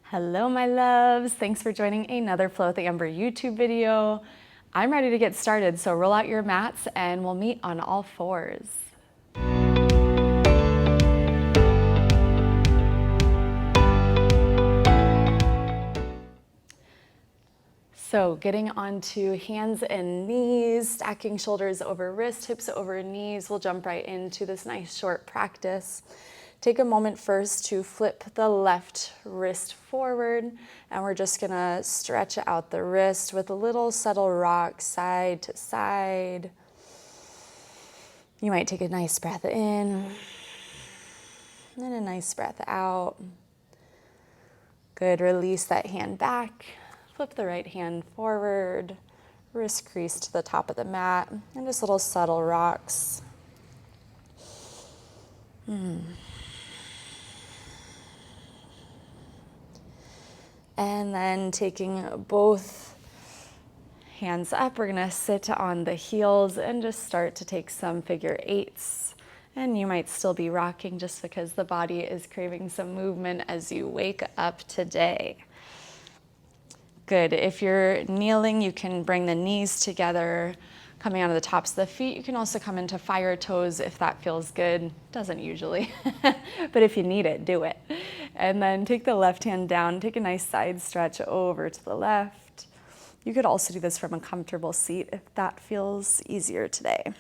Hello, my loves. Thanks for joining another Flow with Amber YouTube video. I'm ready to get started, so roll out your mats and we'll meet on all fours. So getting onto hands and knees, stacking shoulders over wrist, hips over knees. We'll jump right into this nice short practice. Take a moment first to flip the left wrist forward, and we're just gonna stretch out the wrist with a little subtle rock side to side. You might take a nice breath in and a nice breath out. Good, release that hand back. Flip the right hand forward, wrist crease to the top of the mat, and just little subtle rocks. And then taking both hands up, we're gonna sit on the heels and just start to take some figure eights. And you might still be rocking just because the body is craving some movement as you wake up today. Good. If you're kneeling, you can bring the knees together, coming onto the tops of the feet. You can also come into fire toes if that feels good. Doesn't usually, but if you need it, do it. And then take the left hand down, take a nice side stretch over to the left. You could also do this from a comfortable seat if that feels easier today.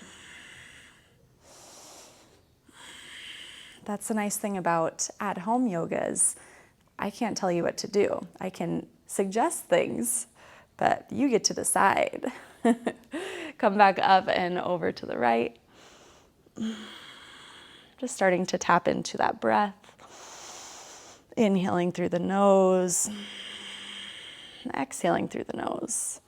That's the nice thing about at-home yoga is I can't tell you what to do. I can suggest things, but you get to decide. Come back up and over to the right. Just starting to tap into that breath. Inhaling through the nose. Exhaling through the nose.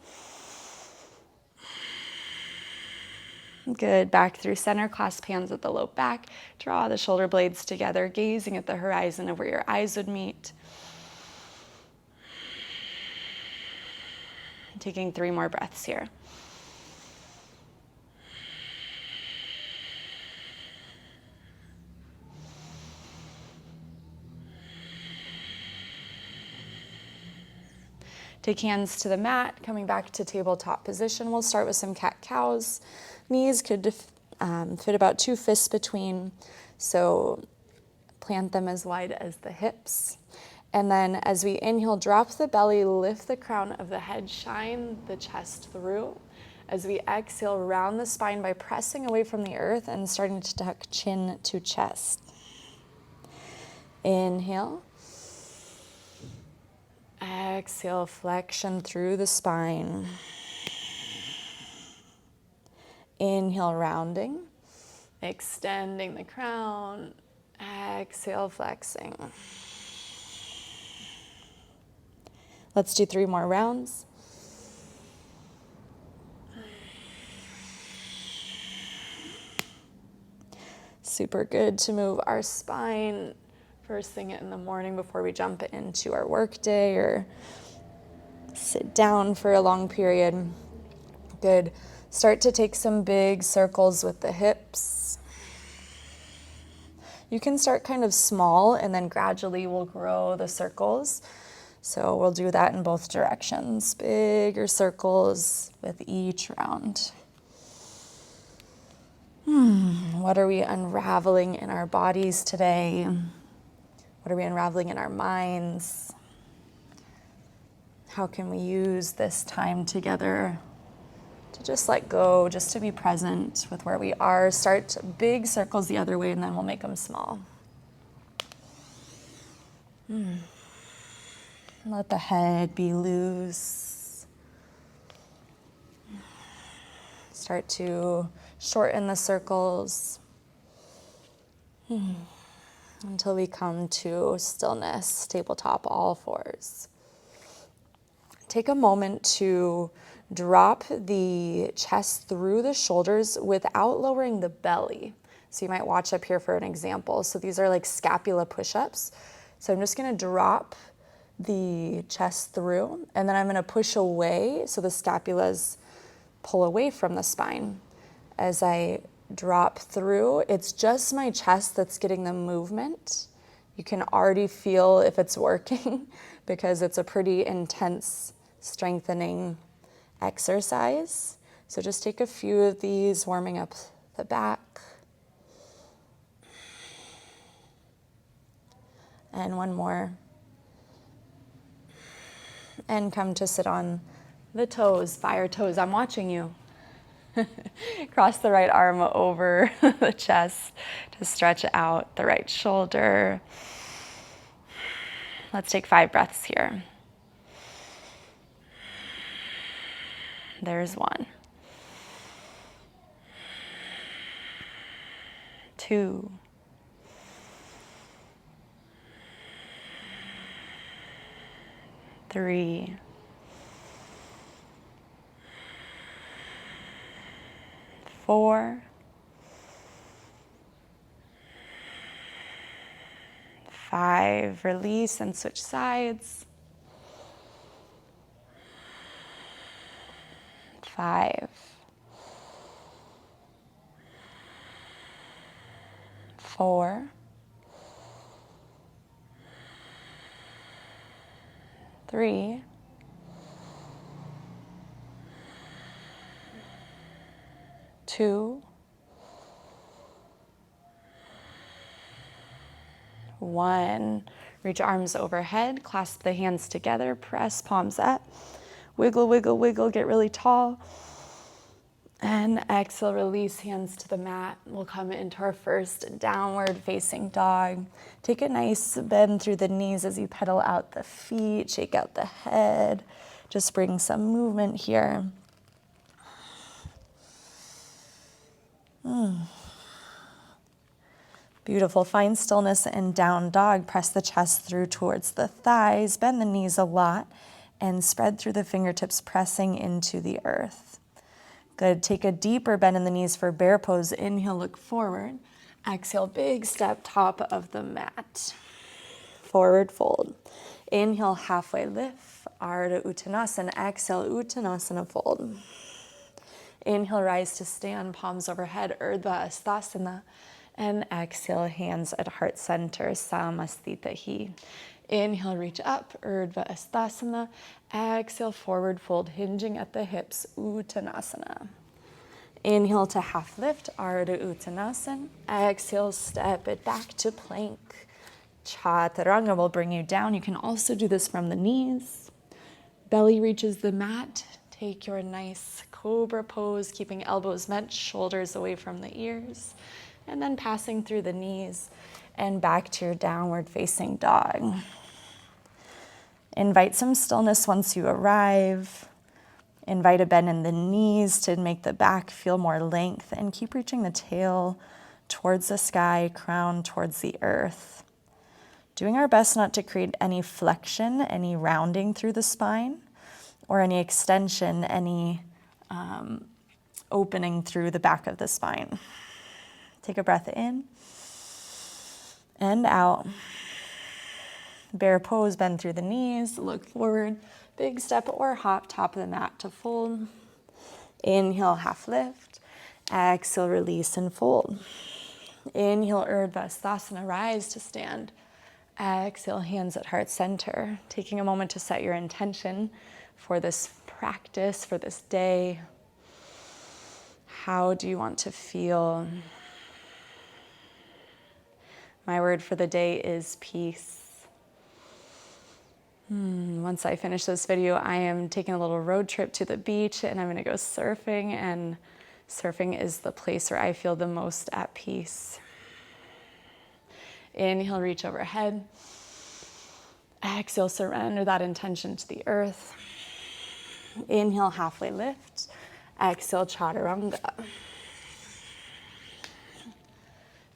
Good. Back through center, clasp hands at the low back. Draw the shoulder blades together, gazing at the horizon of where your eyes would meet. Taking 3 more breaths here. Take hands to the mat, coming back to tabletop position. We'll start with some cat-cows. Knees could fit about 2 fists between, so plant them as wide as the hips. And then as we inhale, drop the belly, lift the crown of the head, shine the chest through. As we exhale, round the spine by pressing away from the earth and starting to tuck chin to chest. Inhale. Exhale, flexion through the spine. Inhale, rounding. Extending the crown. Exhale, flexing. Let's do 3 more rounds. Super good to move our spine first thing in the morning before we jump into our work day or sit down for a long period. Good. Start to take some big circles with the hips. You can start kind of small and then gradually we'll grow the circles. So we'll do that in both directions. Bigger circles with each round. What are we unraveling in our bodies today? What are we unraveling in our minds? How can we use this time together to just let go, just to be present with where we are? Start big circles the other way and then we'll make them small. Let the head be loose. Start to shorten the circles until we come to stillness, tabletop, all fours. Take a moment to drop the chest through the shoulders without lowering the belly. So you might watch up here for an example. So these are like scapula push-ups. So I'm just gonna drop the chest through, and then I'm gonna push away so the scapulas pull away from the spine. As I drop through, it's just my chest that's getting the movement. You can already feel if it's working because it's a pretty intense strengthening exercise. So just take a few of these, warming up the back. And one more. And come to sit on the toes, fire toes. I'm watching you. Cross the right arm over the chest to stretch out the right shoulder. Let's take 5 breaths here. There's 1. 2. 3. 4. 5. Release and switch sides. 5. 4. 3. 2. 1. Reach arms overhead, clasp the hands together, press palms up. Wiggle, wiggle, wiggle, get really tall. And exhale, release hands to the mat. We'll come into our first downward facing dog. Take a nice bend through the knees as you pedal out the feet, shake out the head. Just bring some movement here. Beautiful. Find stillness in down dog. Press the chest through towards the thighs. Bend the knees a lot and spread through the fingertips, pressing into the earth. Good. Take a deeper bend in the knees for bear pose. Inhale, look forward. Exhale, big step, top of the mat. Forward fold. Inhale, halfway lift. Ardha Uttanasana. Exhale, Uttanasana fold. Inhale, rise to stand, palms overhead, Urdhva Hastasana. And exhale, hands at heart center, Samastita. Inhale, reach up, Urdhva Hastasana. Exhale, forward fold, hinging at the hips, Uttanasana. Inhale to half lift, Ardha Uttanasana. Exhale, step it back to plank. Chaturanga will bring you down. You can also do this from the knees. Belly reaches the mat. Take your nice cobra pose, keeping elbows bent, shoulders away from the ears. And then passing through the knees and back to your downward facing dog. Invite some stillness once you arrive. Invite a bend in the knees to make the back feel more length, and keep reaching the tail towards the sky, crown towards the earth. Doing our best not to create any flexion, any rounding through the spine, or any extension, any opening through the back of the spine. Take a breath in and out. Bear pose, bend through the knees, look forward, big step or hop, top of the mat to fold. Inhale, half lift. Exhale, release and fold. Inhale, Urdhva Hastasana, rise to stand. Exhale, hands at heart center. Taking a moment to set your intention for this practice, for this day. How do you want to feel? My word for the day is peace. Once I finish this video, I am taking a little road trip to the beach and I'm going to go surfing, and surfing is the place where I feel the most at peace. Inhale, reach overhead. Exhale, surrender that intention to the earth. Inhale, halfway lift. Exhale, chaturanga.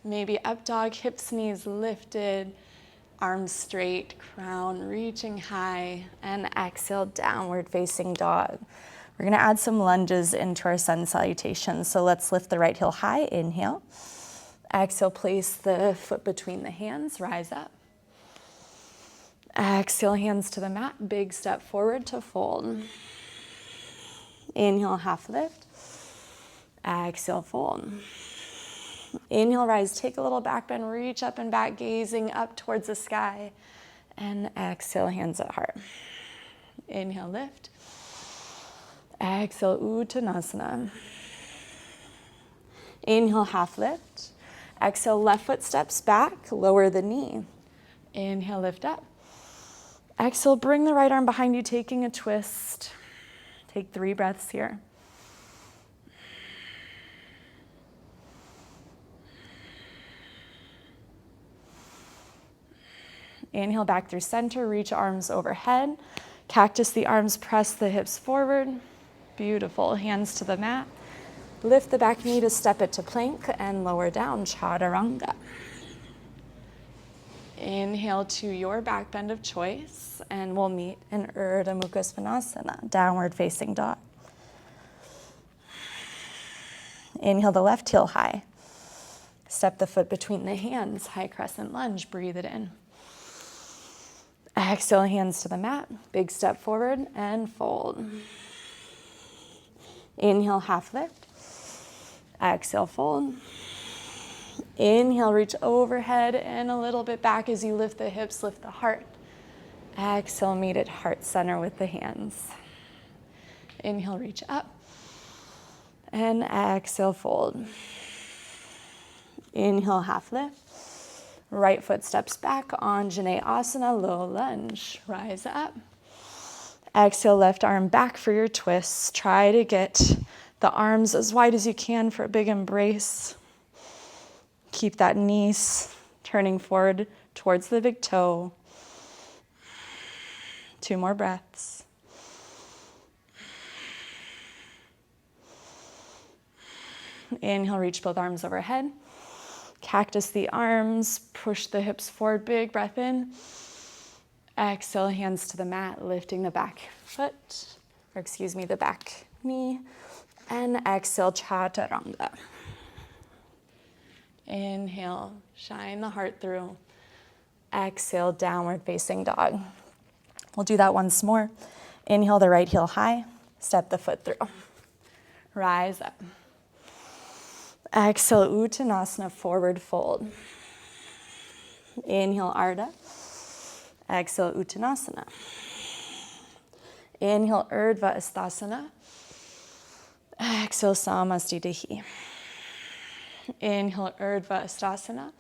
Maybe up dog, hips, knees lifted, arms straight, crown reaching high, and exhale, downward facing dog. We're gonna add some lunges into our sun salutations. So let's lift the right heel high, inhale. Exhale, place the foot between the hands, rise up. Exhale, hands to the mat, big step forward to fold. Inhale, half lift. Exhale, fold. Inhale, rise, take a little back bend, reach up and back, gazing up towards the sky. And exhale, hands at heart. Inhale, lift. Exhale, Uttanasana. Inhale, half lift. Exhale, left foot steps back, lower the knee. Inhale, lift up. Exhale, bring the right arm behind you, taking a twist. Take 3 breaths here. Inhale, back through center, reach arms overhead. Cactus the arms, press the hips forward. Beautiful, hands to the mat. Lift the back knee to step it to plank and lower down, chaturanga. Inhale to your back bend of choice, and we'll meet in Urdhva Mukha Svanasana, downward facing dog. Inhale the left heel high. Step the foot between the hands, high crescent lunge, breathe it in. Exhale, hands to the mat, big step forward and fold. Inhale, half lift. Exhale, fold. Inhale, reach overhead and a little bit back as you lift the hips, lift the heart. Exhale, meet at heart center with the hands. Inhale, reach up. And exhale, fold. Inhale, half lift. Right foot steps back, Anjaneyasana, low lunge. Rise up. Exhale, left arm back for your twists. Try to get the arms as wide as you can for a big embrace. Keep that knees turning forward towards the big toe. 2 more breaths. Inhale, reach both arms overhead. Cactus the arms, push the hips forward, big breath in. Exhale, hands to the mat, lifting the back foot, the back knee. And exhale, chaturanga. Inhale, shine the heart through. Exhale, downward facing dog. We'll do that once more. Inhale, the right heel high, step the foot through. Rise up. Exhale, Uttanasana, forward fold. Inhale, Ardha. Exhale, Uttanasana. Inhale, Urdhva Hastasana. Exhale, Samastitihi. Inhale, Urdhva Hastasana.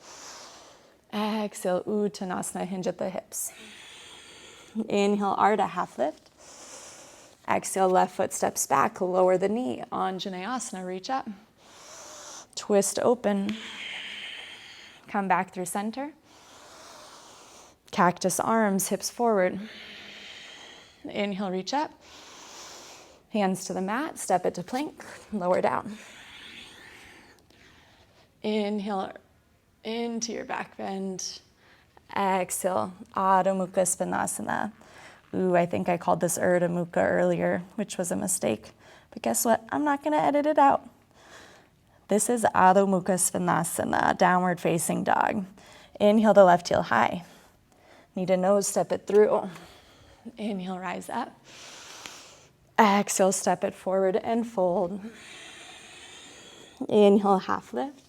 Exhale, Uttanasana, hinge at the hips. Inhale, Ardha, half lift. Exhale, left foot steps back, lower the knee. Anjaneyasana, reach up. Twist open. Come back through center. Cactus arms, hips forward. Inhale, reach up. Hands to the mat, step it to plank, lower down. Inhale into your back bend. Exhale, Adho Mukha Svanasana. Ooh, I think I called this Urdhva Mukha earlier, which was a mistake. But guess what? I'm not going to edit it out. This is Adho Mukha Svanasana, downward facing dog. Inhale the left heel high. Need a nose, step it through. Inhale, rise up. Exhale, step it forward and fold. Inhale, half lift.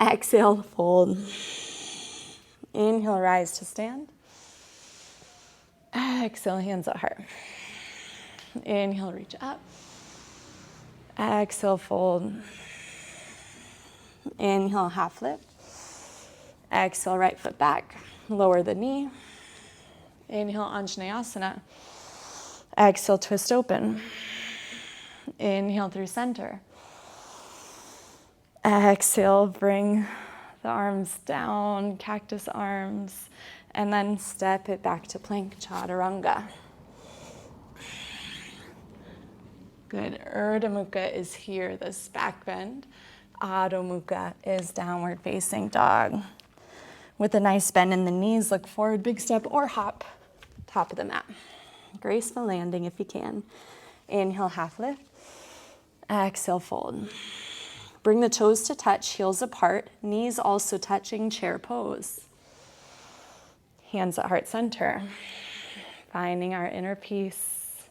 Exhale, fold. Inhale, rise to stand. Exhale, hands at heart. Inhale, reach up. Exhale, fold. Inhale, half lift. Exhale, right foot back. Lower the knee. Inhale, Anjaneyasana. Exhale, twist open. Inhale through center. Exhale, bring the arms down, cactus arms, and then step it back to plank, chaturanga. Good. Urdhva Mukha is here, this back bend. Adho Mukha is downward facing dog. With a nice bend in the knees, look forward, big step or hop, top of the mat. Graceful landing if you can. Inhale, half lift. Exhale, fold. Bring the toes to touch, heels apart, knees also touching, chair pose. Hands at heart center. Finding our inner peace,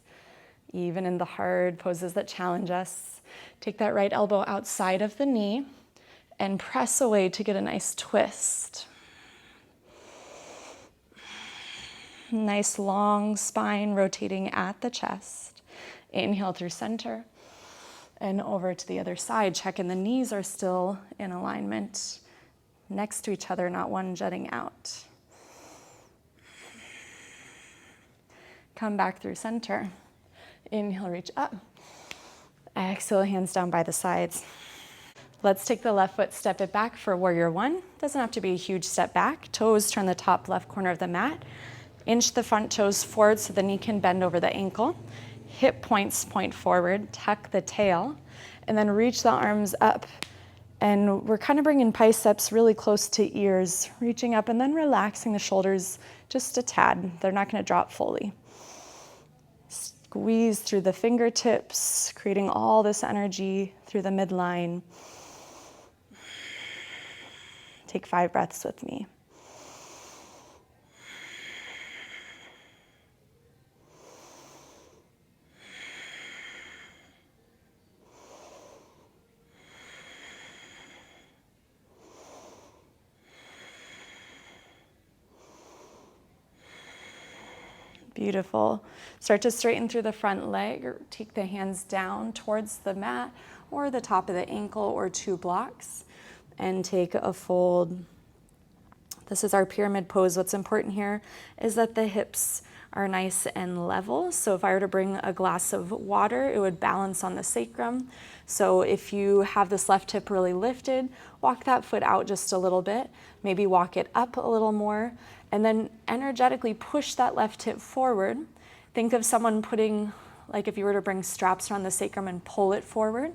even in the hard poses that challenge us. Take that right elbow outside of the knee and press away to get a nice twist. Nice long spine rotating at the chest. Inhale through center and over to the other side. Check in the knees are still in alignment next to each other, not one jutting out. Come back through center. Inhale, reach up. Exhale, hands down by the sides. Let's take the left foot, step it back for warrior one. Doesn't have to be a huge step back. Toes turn the top left corner of the mat. Inch the front toes forward so the knee can bend over the ankle. Hip points point forward, tuck the tail, and then reach the arms up. And we're kind of bringing biceps really close to ears, reaching up and then relaxing the shoulders just a tad. They're not going to drop fully. Squeeze through the fingertips, creating all this energy through the midline. Take 5 breaths with me. Beautiful. Start to straighten through the front leg or take the hands down towards the mat or the top of the ankle or 2 blocks and take a fold. This is our pyramid pose. What's important here is that the hips are nice and level. So if I were to bring a glass of water, it would balance on the sacrum. So if you have this left hip really lifted, walk that foot out just a little bit, maybe walk it up a little more, and then energetically push that left hip forward. Think of someone putting, like if you were to bring straps around the sacrum and pull it forward,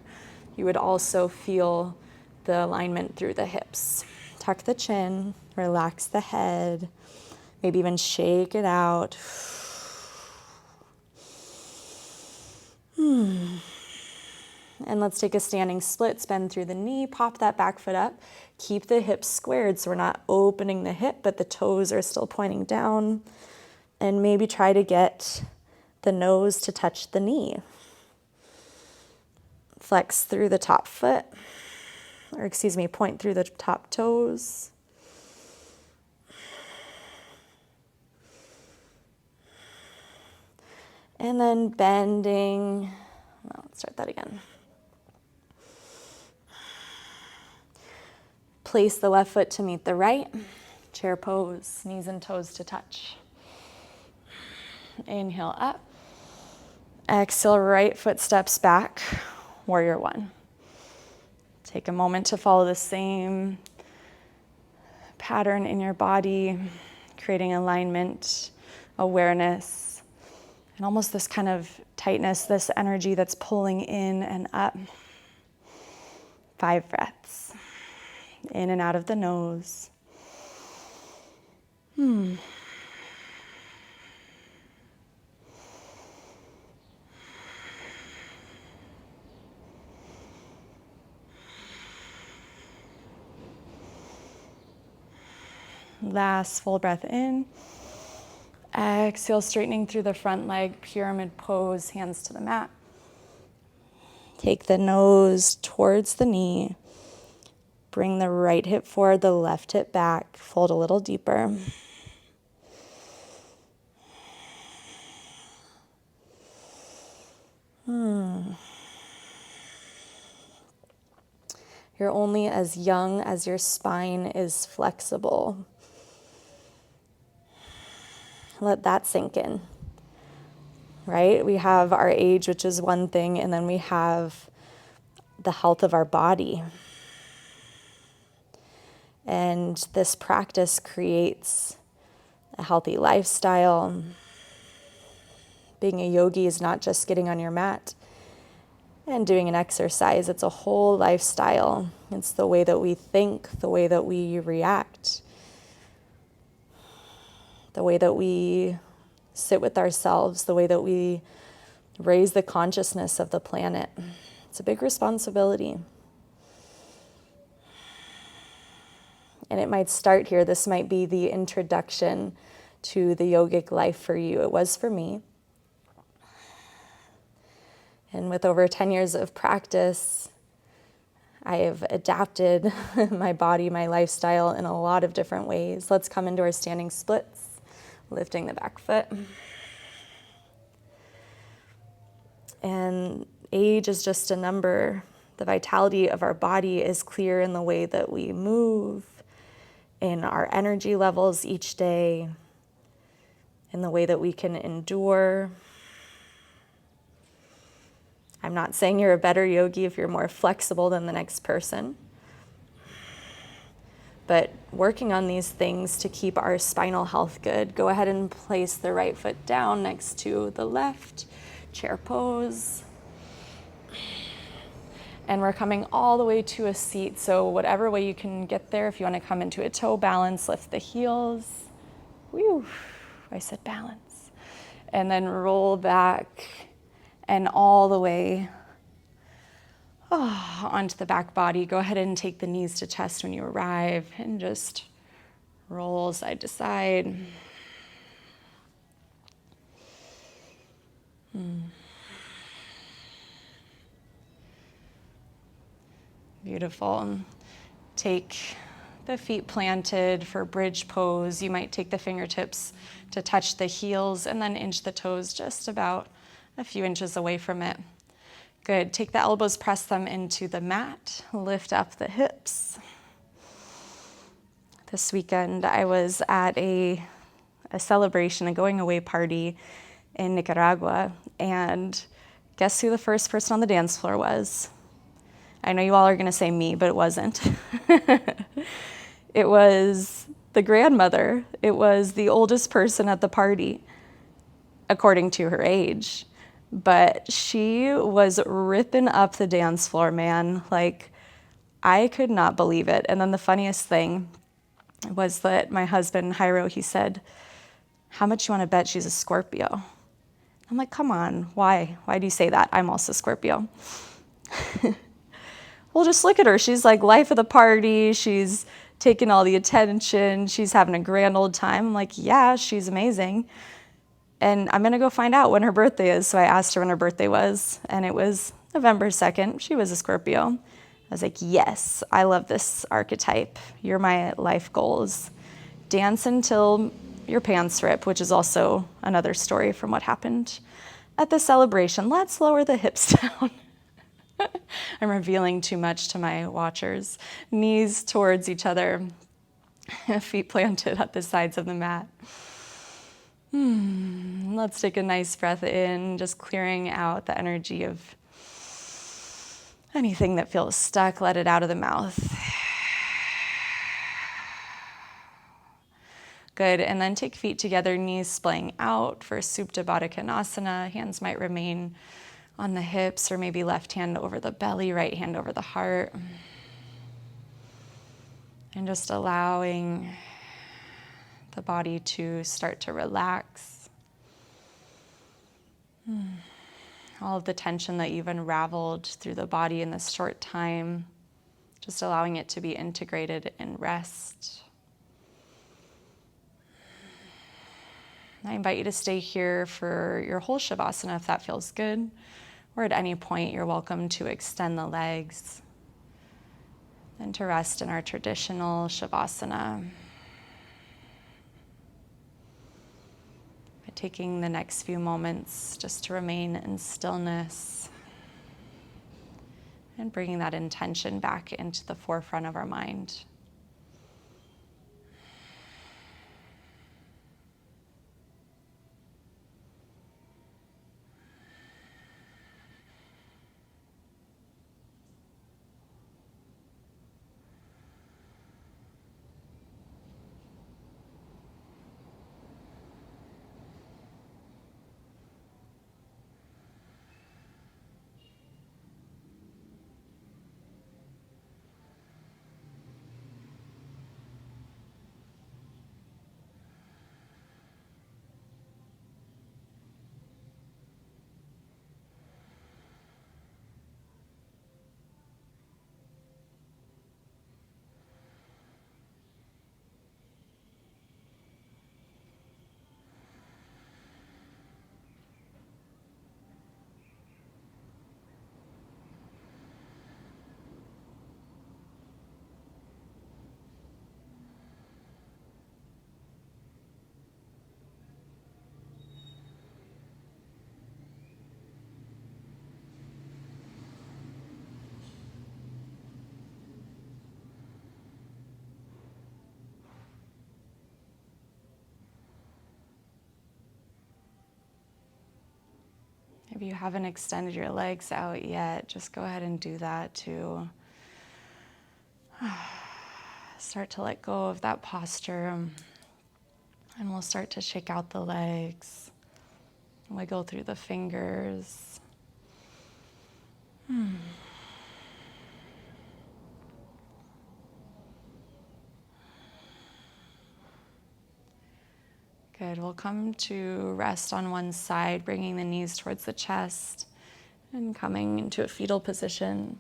you would also feel the alignment through the hips. Tuck the chin, relax the head, maybe even shake it out. And let's take a standing split, bend through the knee, pop that back foot up. Keep the hips squared so we're not opening the hip, but the toes are still pointing down. And maybe try to get the nose to touch the knee. Flex through the top foot, or point through the top toes. And then bending. Let's start that again. Place the left foot to meet the right. Chair pose, knees and toes to touch. Inhale up. Exhale, right foot steps back. Warrior one. Take a moment to follow the same pattern in your body, creating alignment, awareness, and almost this kind of tightness, this energy that's pulling in and up. 5 breaths. In and out of the nose. Last full breath in. Exhale, straightening through the front leg, pyramid pose, hands to the mat. Take the nose towards the knee. Bring the right hip forward, the left hip back. Fold a little deeper. You're only as young as your spine is flexible. Let that sink in, right? We have our age, which is one thing, and then we have the health of our body. And this practice creates a healthy lifestyle. Being a yogi is not just getting on your mat and doing an exercise. It's a whole lifestyle. It's the way that we think, the way that we react, the way that we sit with ourselves, the way that we raise the consciousness of the planet. It's a big responsibility. And it might start here. This might be the introduction to the yogic life for you. It was for me. And with over 10 years of practice, I have adapted my body, my lifestyle in a lot of different ways. Let's come into our standing splits, lifting the back foot. And age is just a number. The vitality of our body is clear in the way that we move, in our energy levels each day, in the way that we can endure. I'm not saying you're a better yogi if you're more flexible than the next person, but working on these things to keep our spinal health good. Go ahead and place the right foot down next to the left, chair pose. And we're coming all the way to a seat, so whatever way you can get there. If you want to come into a toe balance, lift the heels. Whew, I said balance. And then roll back and all the way onto the back body. Go ahead and take the knees to chest when you arrive and just roll side to side. Beautiful. Take the feet planted for bridge pose. You might take the fingertips to touch the heels and then inch the toes just about a few inches away from it. Good. Take the elbows, press them into the mat. Lift up the hips. This weekend, I was at a celebration, a going away party in Nicaragua, and guess who the first person on the dance floor was? I know you all are going to say me, but it wasn't. It was the grandmother. It was the oldest person at the party, according to her age. But she was ripping up the dance floor, man. Like, I could not believe it. And then the funniest thing was that my husband, Jairo, he said, "How much you want to bet she's a Scorpio?" I'm like, come on, why? Why do you say that? I'm also Scorpio. Well, just look at her. She's like life of the party. She's taking all the attention. She's having a grand old time. I'm like, yeah, she's amazing. And I'm going to go find out when her birthday is. So I asked her when her birthday was, and it was November 2nd. She was a Scorpio. I was like, yes, I love this archetype. You're my life goals. Dance until your pants rip, which is also another story from what happened at the celebration. Let's lower the hips down. I'm revealing too much to my watchers. Knees towards each other, feet planted at the sides of the mat. Let's take a nice breath in, just clearing out the energy of anything that feels stuck. Let it out of the mouth. Good, and then take feet together, knees splaying out for Supta Baddha Konasana. Hands might remain on the hips, or maybe left hand over the belly, right hand over the heart. And just allowing the body to start to relax. All of the tension that you've unraveled through the body in this short time, just allowing it to be integrated in rest. I invite you to stay here for your whole Shavasana if that feels good. Or at any point, you're welcome to extend the legs and to rest in our traditional Shavasana. By taking the next few moments just to remain in stillness and bringing that intention back into the forefront of our mind. If you haven't extended your legs out yet, just go ahead and do that too. Start to let go of that posture, and we'll start to shake out the legs, wiggle through the fingers. Good. We'll come to rest on one side, bringing the knees towards the chest and coming into a fetal position.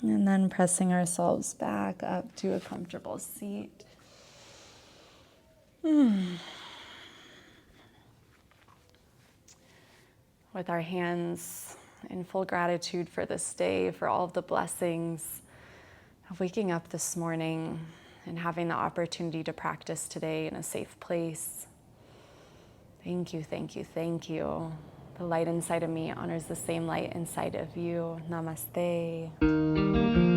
And then pressing ourselves back up to a comfortable seat. With our hands in full gratitude for this day, for all of the blessings of waking up this morning and having the opportunity to practice today in a safe place. Thank you, thank you, thank you. The light inside of me honors the same light inside of you. Namaste.